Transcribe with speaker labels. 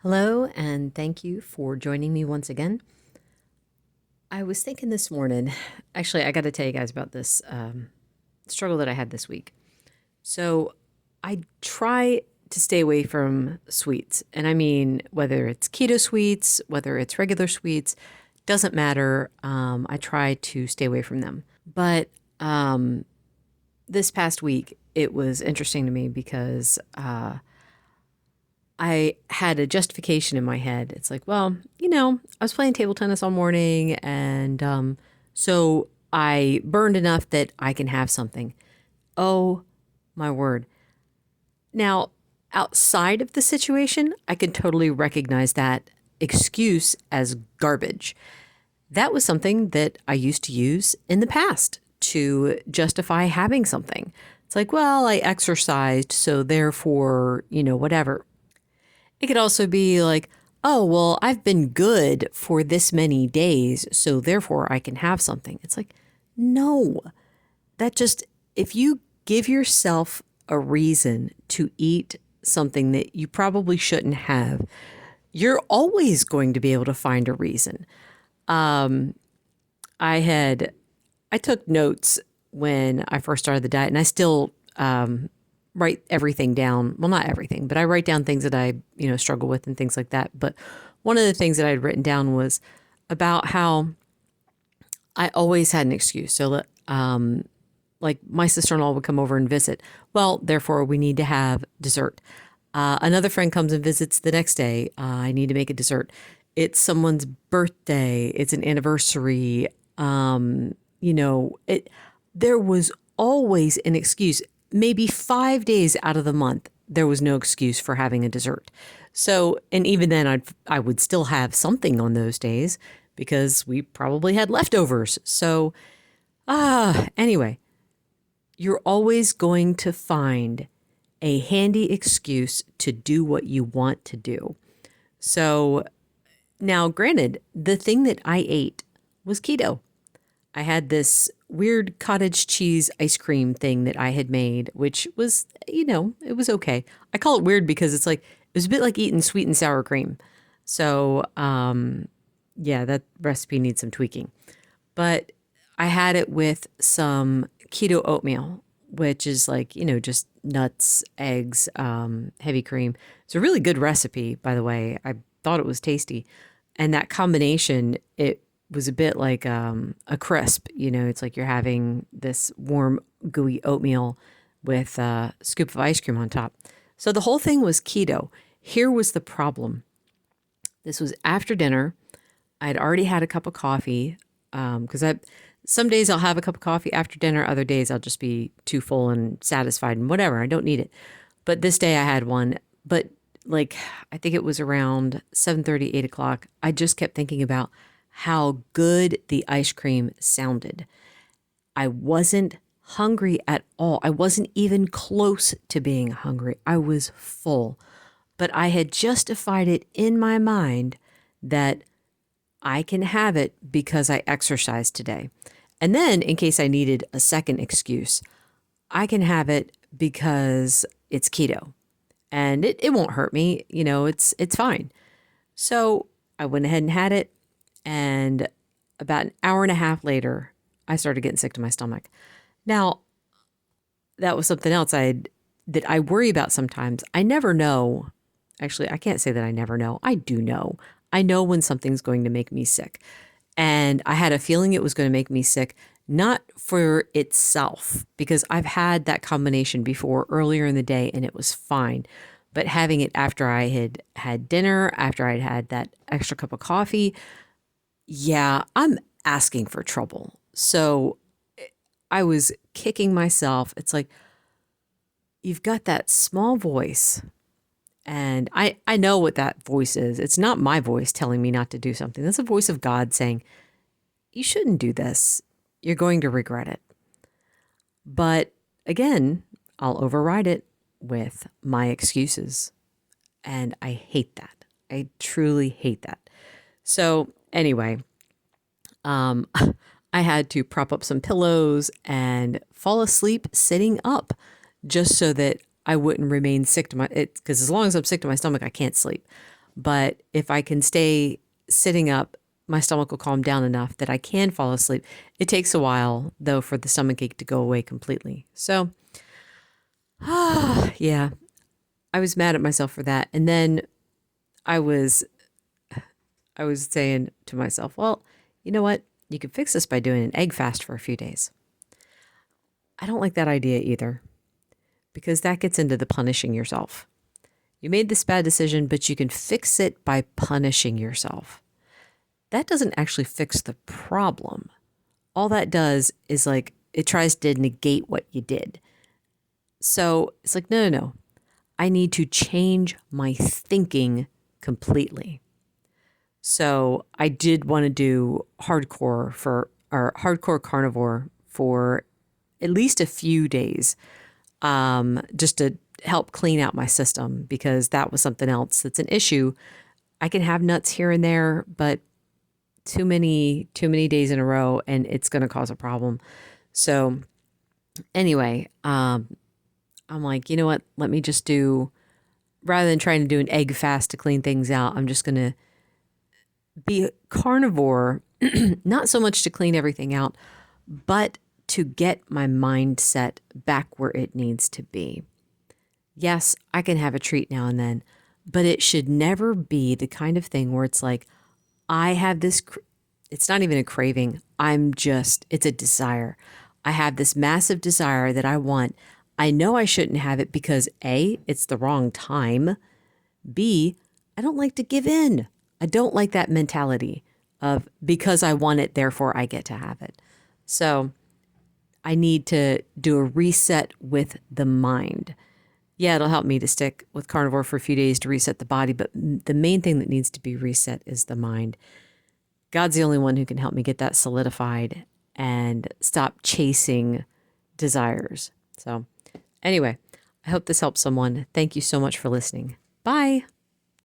Speaker 1: Hello, and thank you for joining me once again. I was thinking this morning, actually, I got to tell you guys about this struggle that I had this week. So, I try to stay away from sweets. And I mean, whether it's keto sweets, whether it's regular sweets, doesn't matter. I try to stay away from them. But this past week, it was interesting to me because I had a justification in my head. It's like, well, I was playing table tennis all morning, and so I burned enough that I can have something. Oh, my word. Now, outside of the situation, I can totally recognize that excuse as garbage. That was something that I used to use in the past to justify having something. It's like, well, I exercised, so therefore, whatever. It could also be like, oh, well, I've been good for this many days, so therefore I can have something. It's like, no, if you give yourself a reason to eat something that you probably shouldn't have, you're always going to be able to find a reason. Um, I took notes when I first started the diet, and I still write everything down. Well, not everything, but I write down things that I, struggle with and things like that. But one of the things that I'd written down was about how I always had an excuse. So, like my sister-in-law would come over and visit. Well, therefore, we need to have dessert. Another friend comes and visits the next day. I need to make a dessert. It's someone's birthday. It's an anniversary. There was always an excuse. Maybe 5 days out of the month, there was no excuse for having a dessert. So, and even then, I would still have something on those days because we probably had leftovers. So, anyway, you're always going to find a handy excuse to do what you want to do. So, now granted, the thing that I ate was keto. I had this weird cottage cheese ice cream thing that I had made, which was, it was okay. I call it weird because it was a bit like eating sweet and sour cream. So, yeah, that recipe needs some tweaking. But I had it with some keto oatmeal, which is like, just nuts, eggs, heavy cream. It's a really good recipe, by the way. I thought it was tasty. And that combination, it was a bit like a crisp. It's like you're having this warm, gooey oatmeal with a scoop of ice cream on top. So the whole thing was keto. Here was the problem. This was after dinner. I'd already had a cup of coffee because some days I'll have a cup of coffee after dinner. Other days I'll just be too full and satisfied and whatever. I don't need it. But this day I had one. But I think it was around 7:30, 8 o'clock. I just kept thinking about how good the ice cream sounded. I wasn't hungry at all. I wasn't even close to being hungry. I was full. But I had justified it in my mind that I can have it because I exercised today. And then, in case I needed a second excuse, I can have it because it's keto. And it won't hurt me. It's fine. So I went ahead and had it. And about an hour and a half later, I started getting sick to my stomach. Now, that was something else that I worry about sometimes. I never know. Actually, I can't say that I never know. I do know. I know when something's going to make me sick. And I had a feeling it was going to make me sick, not for itself, because I've had that combination before earlier in the day and it was fine. But having it after I had had dinner, after I'd had that extra cup of coffee, yeah, I'm asking for trouble. So I was kicking myself. It's like, you've got that small voice. And I know what that voice is. It's not my voice telling me not to do something. That's a voice of God saying, you shouldn't do this. You're going to regret it. But again, I'll override it with my excuses. And I hate that. I truly hate that. So anyway, I had to prop up some pillows and fall asleep sitting up just so that I wouldn't remain sick to because as long as I'm sick to my stomach, I can't sleep. But if I can stay sitting up, my stomach will calm down enough that I can fall asleep. It takes a while, though, for the stomach ache to go away completely. So, yeah, I was mad at myself for that. And then I was I was saying to myself, well, you know what? You could fix this by doing an egg fast for a few days. I don't like that idea either, because that gets into the punishing yourself. You made this bad decision, but you can fix it by punishing yourself. That doesn't actually fix the problem. All that does is like, it tries to negate what you did. So it's like, no, no, no. I need to change my thinking completely. So I did want to do hardcore carnivore for at least a few days, just to help clean out my system, because that was something else that's an issue. I can have nuts here and there, but too many days in a row, and it's going to cause a problem. So anyway, I'm like, you know what? Let me just do, rather than trying to do an egg fast to clean things out, I'm just going to be carnivore, not so much to clean everything out, but to get my mindset back where it needs to be. Yes, I can have a treat now and then, but it should never be the kind of thing where it's like, I have this, it's not even a craving. It's a desire. I have this massive desire that I want. I know I shouldn't have it because A, it's the wrong time. B, I don't like to give in. I don't like that mentality of because I want it, therefore I get to have it. So I need to do a reset with the mind. Yeah, it'll help me to stick with carnivore for a few days to reset the body, but the main thing that needs to be reset is the mind. God's the only one who can help me get that solidified and stop chasing desires. So anyway, I hope this helps someone. Thank you so much for listening. Bye.